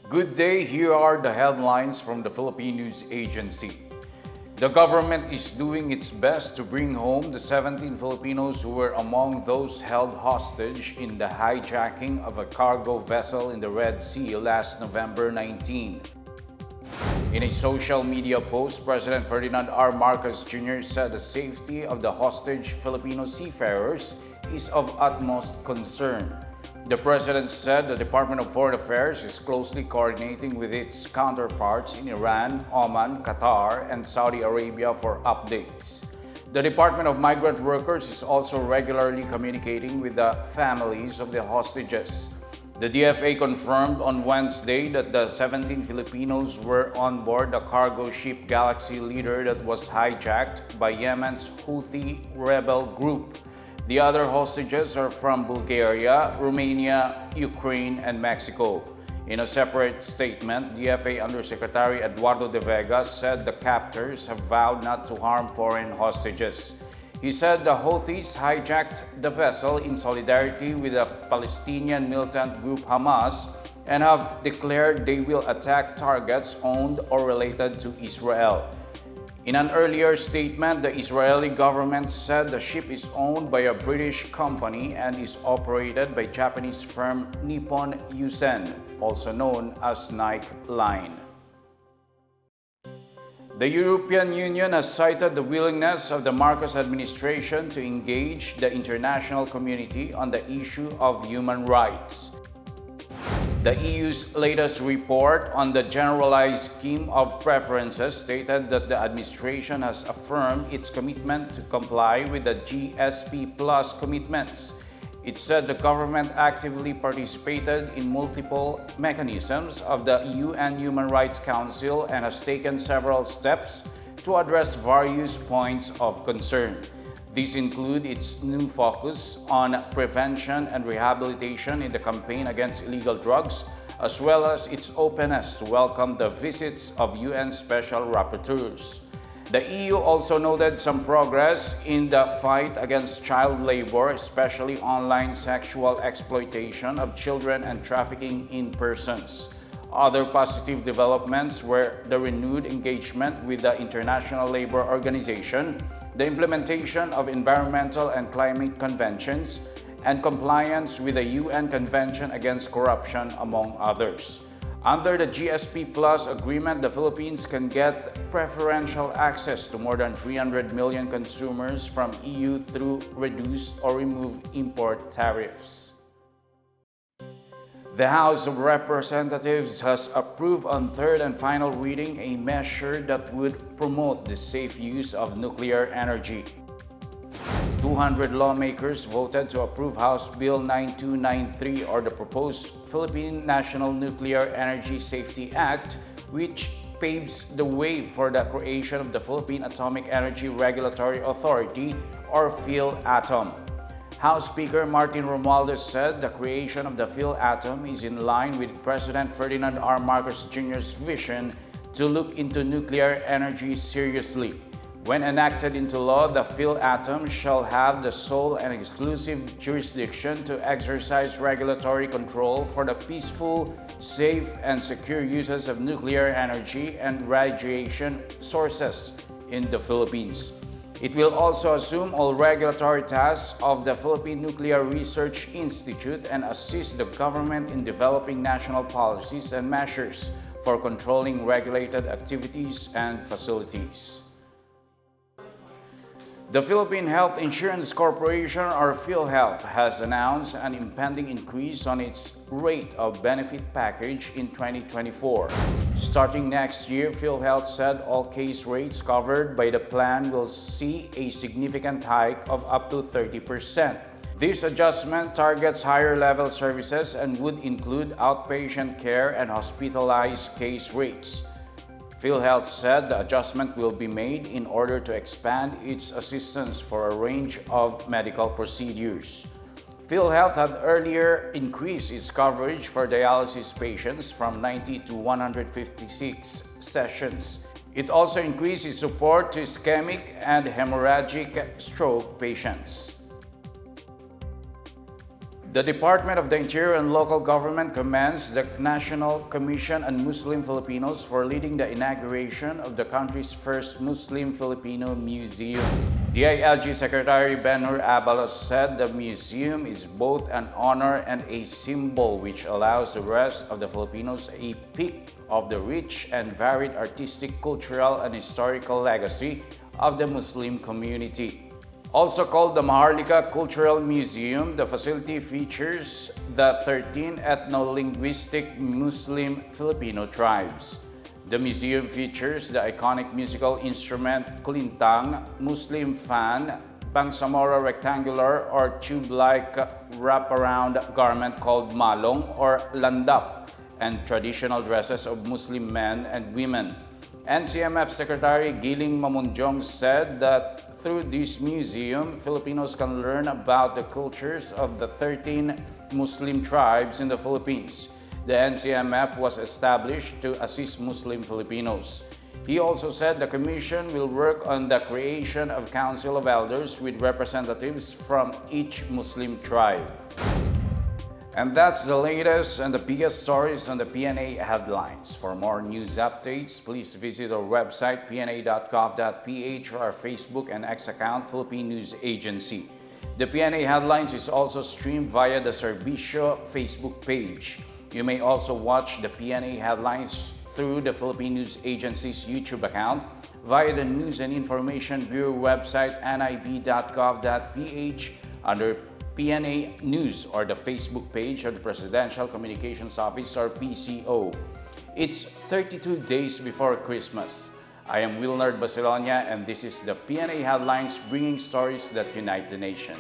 Good day, here are the headlines from the Philippine News Agency. The government is doing its best to bring home the 17 Filipinos who were among those held hostage in the hijacking of a cargo vessel in the Red Sea last November 19. In a social media post, President Ferdinand R. Marcos Jr. said the safety of the hostage Filipino seafarers is of utmost concern. The president said the Department of Foreign Affairs is closely coordinating with its counterparts in Iran, Oman, Qatar, and Saudi Arabia for updates. The Department of Migrant Workers is also regularly communicating with the families of the hostages. The DFA confirmed on Wednesday that the 17 Filipinos were on board the cargo ship Galaxy Leader that was hijacked by Yemen's Houthi rebel group. The other hostages are from Bulgaria, Romania, Ukraine, and Mexico. In a separate statement, DFA Undersecretary Eduardo de Vega said the captors have vowed not to harm foreign hostages. He said the Houthis hijacked the vessel in solidarity with the Palestinian militant group Hamas and have declared they will attack targets owned or related to Israel. In an earlier statement, the Israeli government said the ship is owned by a British company and is operated by Japanese firm Nippon Yusen, also known as Nike Line. The European Union has cited the willingness of the Marcos administration to engage the international community on the issue of human rights. The EU's latest report on the Generalized Scheme of Preferences stated that the administration has affirmed its commitment to comply with the GSP Plus commitments. It said the government actively participated in multiple mechanisms of the UN Human Rights Council and has taken several steps to address various points of concern. These include its new focus on prevention and rehabilitation in the campaign against illegal drugs, as well as its openness to welcome the visits of UN Special Rapporteurs. The EU also noted some progress in the fight against child labor, especially online sexual exploitation of children and trafficking in persons. Other positive developments were the renewed engagement with the International Labour Organization, the implementation of environmental and climate conventions, and compliance with the UN Convention Against Corruption, among others. Under the GSP Plus agreement, the Philippines can get preferential access to more than 300 million consumers from EU through reduced or removed import tariffs. The House of Representatives has approved on third and final reading a measure that would promote the safe use of nuclear energy. 200 lawmakers voted to approve House Bill 9293, or the proposed Philippine National Nuclear Energy Safety Act, which paves the way for the creation of the Philippine Atomic Energy Regulatory Authority, or PhilAtom. House Speaker Martin Romualdez said the creation of the PhilAtom is in line with President Ferdinand R. Marcos Jr.'s vision to look into nuclear energy seriously. When enacted into law, the PhilAtom shall have the sole and exclusive jurisdiction to exercise regulatory control for the peaceful, safe, and secure uses of nuclear energy and radiation sources in the Philippines. It will also assume all regulatory tasks of the Philippine Nuclear Research Institute and assist the government in developing national policies and measures for controlling regulated activities and facilities. The Philippine Health Insurance Corporation, or Philhealth, has announced an impending increase on its rate of benefit package in 2024. Starting next year, Philhealth said all case rates covered by the plan will see a significant hike of up to 30%. This adjustment targets higher-level services and would include outpatient care and hospitalized case rates. Philhealth said the adjustment will be made in order to expand its assistance for a range of medical procedures. Philhealth had earlier increased its coverage for dialysis patients from 90 to 156 sessions. It also increased its support to ischemic and hemorrhagic stroke patients. The Department of the Interior and Local Government commends the National Commission on Muslim-Filipinos for leading the inauguration of the country's first Muslim-Filipino museum. DILG Secretary Benhur Abalos said the museum is both an honor and a symbol which allows the rest of the Filipinos a peek of the rich and varied artistic, cultural, and historical legacy of the Muslim community. Also called the Maharlika Cultural Museum, the facility features the 13 ethno-linguistic Muslim-Filipino tribes. The museum features the iconic musical instrument kulintang, Muslim fan, Bangsamoro rectangular or tube-like wraparound garment called malong or landap, and traditional dresses of Muslim men and women. NCMF Secretary Giling Mamunjong said that through this museum, Filipinos can learn about the cultures of the 13 Muslim tribes in the Philippines. The NCMF was established to assist Muslim Filipinos. He also said the Commission will work on the creation of Council of Elders with representatives from each Muslim tribe. And that's the latest and the biggest stories on the PNA Headlines. For more news updates, please visit our website pna.gov.ph or our Facebook and X account, Philippine News Agency. The PNA Headlines is also streamed via the Servicio Facebook page. You may also watch the PNA Headlines through the Philippine News Agency's YouTube account via the News and Information Bureau website nib.gov.ph under PNA News or the Facebook page of the Presidential Communications Office or PCO. It's 32 days before Christmas. I am Wilnard Basilonia and this is the PNA Headlines, bringing stories that unite the nation.